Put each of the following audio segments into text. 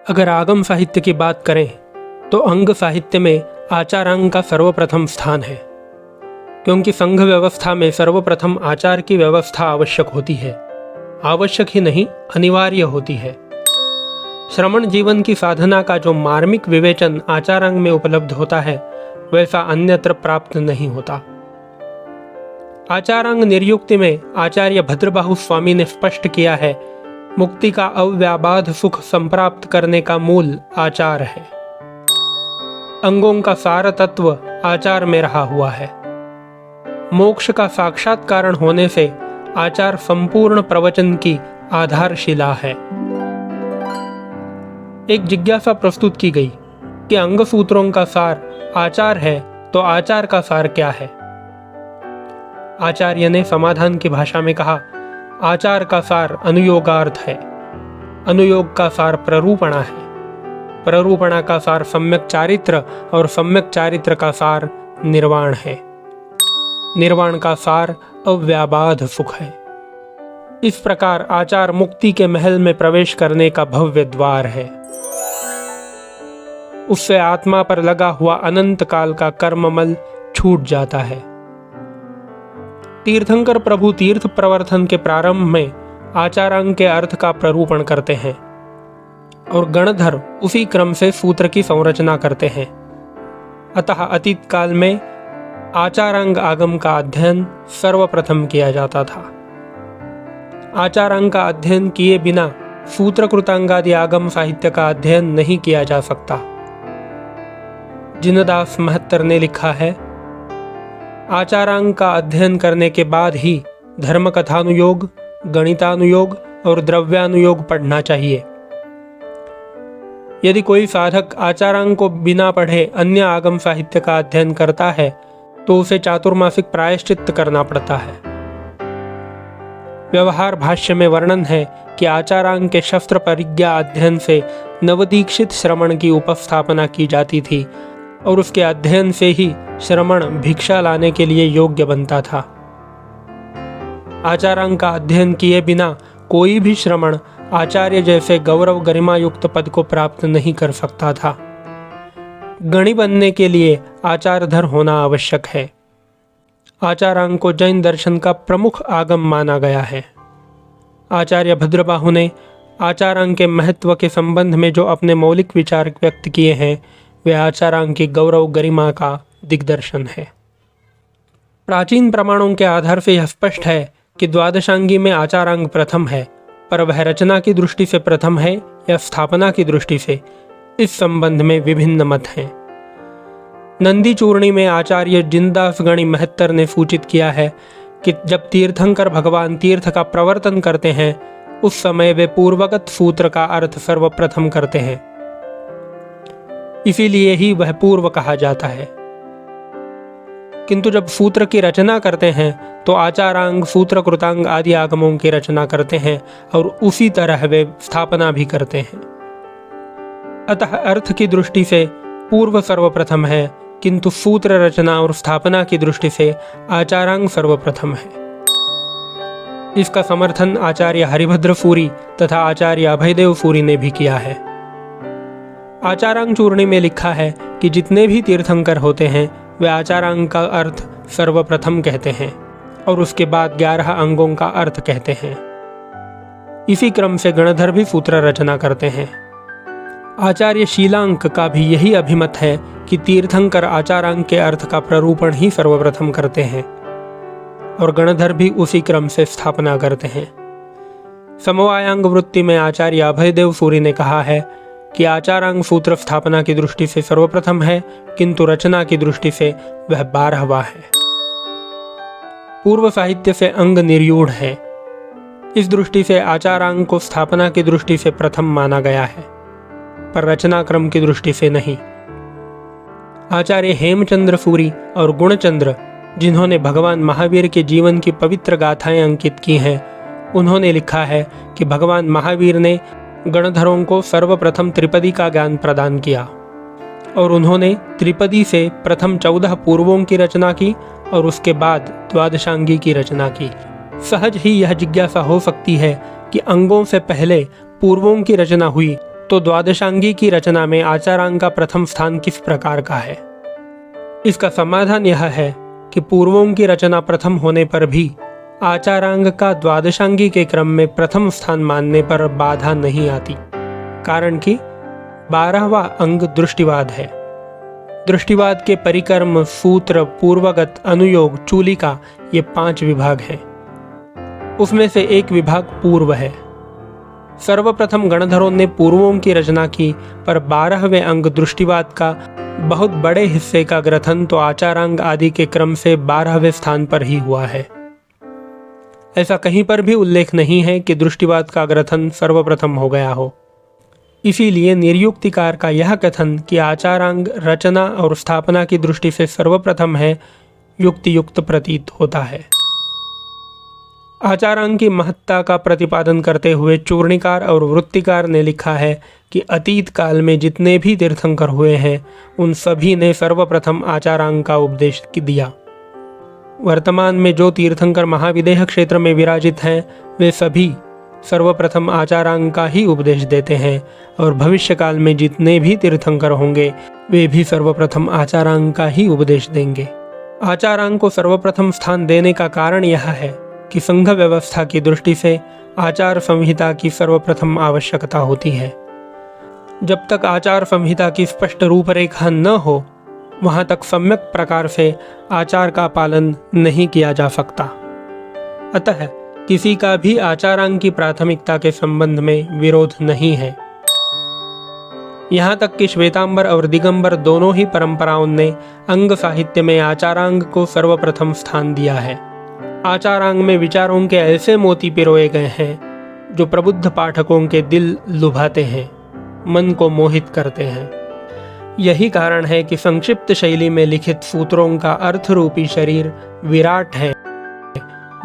अगर आगम साहित्य की बात करें तो अंग साहित्य में आचारांग का सर्वप्रथम स्थान है, क्योंकि संघ व्यवस्था में सर्वप्रथम आचार की व्यवस्था आवश्यक होती है। आवश्यक ही नहीं, अनिवार्य होती है। श्रमण जीवन की साधना का जो मार्मिक विवेचन आचारांग में उपलब्ध होता है, वैसा अन्यत्र प्राप्त नहीं होता। आचारांग निर्युक्ति में आचार्य भद्रबाहु स्वामी ने स्पष्ट किया है, मुक्ति का अव्याबाध सुख संप्राप्त करने का मूल आचार है। अंगों का सार तत्व आचार में रहा हुआ है। मोक्ष का साक्षात कारण होने से आचार संपूर्ण प्रवचन की आधारशिला है। एक जिज्ञासा प्रस्तुत की गई कि अंग सूत्रों का सार आचार है, तो आचार का सार क्या है? आचार्य ने समाधान की भाषा में कहा, आचार का सार अनुयोगार्थ है, अनुयोग का सार प्ररूपणा है, प्ररूपणा का सार सम्यक चारित्र और सम्यक चारित्र का सार निर्वाण है, निर्वाण का सार अव्याबाध सुख है। इस प्रकार आचार मुक्ति के महल में प्रवेश करने का भव्य द्वार है। उससे आत्मा पर लगा हुआ अनंत काल का कर्ममल छूट जाता है। तीर्थंकर प्रभु तीर्थ प्रवर्तन के प्रारंभ में आचारांग के अर्थ का प्ररूपण करते हैं और गणधर उसी क्रम से सूत्र की संरचना करते हैं। अतः अतीत काल में आचारांग आगम का अध्ययन सर्वप्रथम किया जाता था। आचारांग का अध्ययन किए बिना सूत्रकृतांगादि आगम साहित्य का अध्ययन नहीं किया जा सकता। जिनदास महत्तर ने लिखा है, आचारांग का अध्ययन करने के बाद ही धर्म कथानुयोग, गणितानुयोग और द्रव्यानुयोग पढ़ना चाहिए। यदि कोई साधक आचारांग को बिना पढ़े अन्य आगम साहित्य का अध्ययन करता है तो उसे चातुर्मासिक प्रायश्चित्त करना पड़ता है। व्यवहार भाष्य में वर्णन है कि आचारांग के शस्त्र परिज्ञा अध्ययन से नवदीक्षित श्रमण की उपस्थापना की जाती थी और उसके अध्ययन से ही श्रमण भिक्षा लाने के लिए योग्य बनता था। आचारांग का अध्ययन किए बिना कोई भी श्रमण आचार्य जैसे गौरव गरिमा युक्त पद को प्राप्त नहीं कर सकता था। गणि बनने के लिए आचारधर होना आवश्यक है। आचारांग को जैन दर्शन का प्रमुख आगम माना गया है। आचार्य भद्रबाहु ने आचारांग के महत्व के संबंध में जो अपने मौलिक विचार व्यक्त किए हैं, वे आचारांग की गौरव गरिमा का दिग्दर्शन है। प्राचीन प्रमाणों के आधार से यह स्पष्ट है कि द्वादशांगी में आचारांग प्रथम है, पर वह रचना की दृष्टि से प्रथम है या स्थापना की दृष्टि से, इस संबंध में विभिन्न मत हैं। नंदी चूर्णी में आचार्य जिनदास गणि महत्तर ने सूचित किया है कि जब तीर्थंकर भगवान तीर्थ का प्रवर्तन करते हैं, उस समय वे पूर्वगत सूत्र का अर्थ सर्वप्रथम करते हैं, इसीलिए ही वह पूर्व कहा जाता है। किंतु जब सूत्र की रचना करते हैं तो आचारांग, सूत्र कृतांग आदि आगमों की रचना करते हैं और उसी तरह वे स्थापना भी करते हैं। अतः अर्थ की दृष्टि से पूर्व सर्वप्रथम है, किंतु सूत्र रचना और स्थापना की दृष्टि से आचारांग सर्वप्रथम है। इसका समर्थन आचार्य हरिभद्र सूरी तथा आचार्य अभयदेव सूरी ने भी किया है। आचारांग चूर्णी में लिखा है कि जितने भी तीर्थंकर होते हैं वे आचारांग का अर्थ सर्वप्रथम कहते हैं और उसके बाद 11 अंगों का अर्थ कहते हैं। इसी क्रम से गणधर भी सूत्र रचना करते हैं। आचार्य शीलांक का भी यही अभिमत है कि तीर्थंकर आचारांग के अर्थ का प्ररूपण ही सर्वप्रथम करते हैं और गणधर भी उसी क्रम से स्थापना करते हैं। समवायांग वृत्ति में आचार्य अभयदेव सूरी ने कहा है कि आचारांग सूत्र स्थापना की दृष्टि से सर्वप्रथम है, किंतु रचना की दृष्टि से वह 12वां है। पूर्व साहित्य से अंग निर्यूढ़ है, इस दृष्टि से आचारांग को स्थापना की दृष्टि से प्रथम माना गया है, पर रचना क्रम की दृष्टि से नहीं। आचार्य हेमचंद्र सूरी और गुणचंद्र, जिन्होंने भगवान महावीर के जीवन की पवित्र गाथाएं अंकित की हैं, उन्होंने लिखा है कि भगवान महावीर ने गणधरों को सर्वप्रथम त्रिपदी का ज्ञान प्रदान किया और उन्होंने त्रिपदी से प्रथम 14 पूर्वों की रचना की और उसके बाद द्वादशांगी की रचना की। सहज ही यह जिज्ञासा हो सकती है कि अंगों से पहले पूर्वों की रचना हुई तो द्वादशांगी की रचना में आचारांग का प्रथम स्थान किस प्रकार का है? इसका समाधान यह है कि पूर्वों की रचना प्रथम होने पर भी आचारांग का द्वादशांगी के क्रम में प्रथम स्थान मानने पर बाधा नहीं आती, कारण कि 12वां अंग दृष्टिवाद है। दृष्टिवाद के परिकर्म, सूत्र, पूर्वगत, अनुयोग, चूलिका ये 5 विभाग हैं। उसमें से एक विभाग पूर्व है। सर्वप्रथम गणधरों ने पूर्वों की रचना की, पर 12वें अंग दृष्टिवाद का बहुत बड़े हिस्से का ग्रथन तो आचारांग आदि के क्रम से 12वें स्थान पर ही हुआ है। ऐसा कहीं पर भी उल्लेख नहीं है कि दृष्टिवाद का ग्रथन सर्वप्रथम हो गया हो। इसीलिए निर्युक्तिकार का यह कथन कि आचारांग रचना और स्थापना की दृष्टि से सर्वप्रथम है, युक्तियुक्त प्रतीत होता है। आचारांग की महत्ता का प्रतिपादन करते हुए चूर्णिकार और वृत्तिकार ने लिखा है कि अतीत काल में जितने भी तीर्थंकर हुए हैं उन सभी ने सर्वप्रथम आचारांग का उपदेश दिया। वर्तमान में जो तीर्थंकर महाविदेह क्षेत्र में विराजित हैं वे सभी सर्वप्रथम आचारांग का ही उपदेश देते हैं, और भविष्य काल में जितने भी तीर्थंकर होंगे वे भी सर्वप्रथम आचारांग का ही उपदेश देंगे। आचारांग को सर्वप्रथम स्थान देने का कारण यह है कि संघ व्यवस्था की दृष्टि से आचार संहिता की सर्वप्रथम आवश्यकता होती है। जब तक आचार संहिता की स्पष्ट रूपरेखा न हो वहां तक सम्यक प्रकार से आचार का पालन नहीं किया जा सकता। अतः किसी का भी आचारांग की प्राथमिकता के संबंध में विरोध नहीं है। यहाँ तक कि श्वेतांबर और दिगंबर दोनों ही परंपराओं ने अंग साहित्य में आचारांग को सर्वप्रथम स्थान दिया है। आचारांग में विचारों के ऐसे मोती पिरोए गए हैं जो प्रबुद्ध पाठकों के दिल लुभाते हैं, मन को मोहित करते हैं। यही कारण है कि संक्षिप्त शैली में लिखित सूत्रों का अर्थ रूपी शरीर विराट है।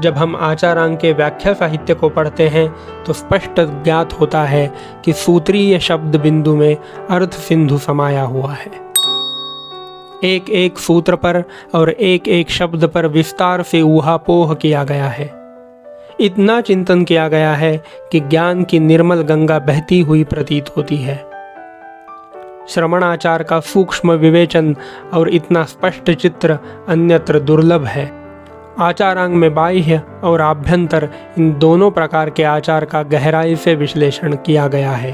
जब हम आचारांग के व्याख्या साहित्य को पढ़ते हैं तो स्पष्ट ज्ञात होता है कि सूत्रीय शब्द बिंदु में अर्थ सिंधु समाया हुआ है। एक एक सूत्र पर और एक एक शब्द पर विस्तार से ऊहापोह किया गया है। इतना चिंतन किया गया है कि ज्ञान की निर्मल गंगा बहती हुई प्रतीत होती है। श्रवणाचार का सूक्ष्म विवेचन और इतना स्पष्ट चित्र अन्यत्र दुर्लभ है। आचारांग में बाह्य और आभ्यंतर इन दोनों प्रकार के आचार का गहराई से विश्लेषण किया गया है।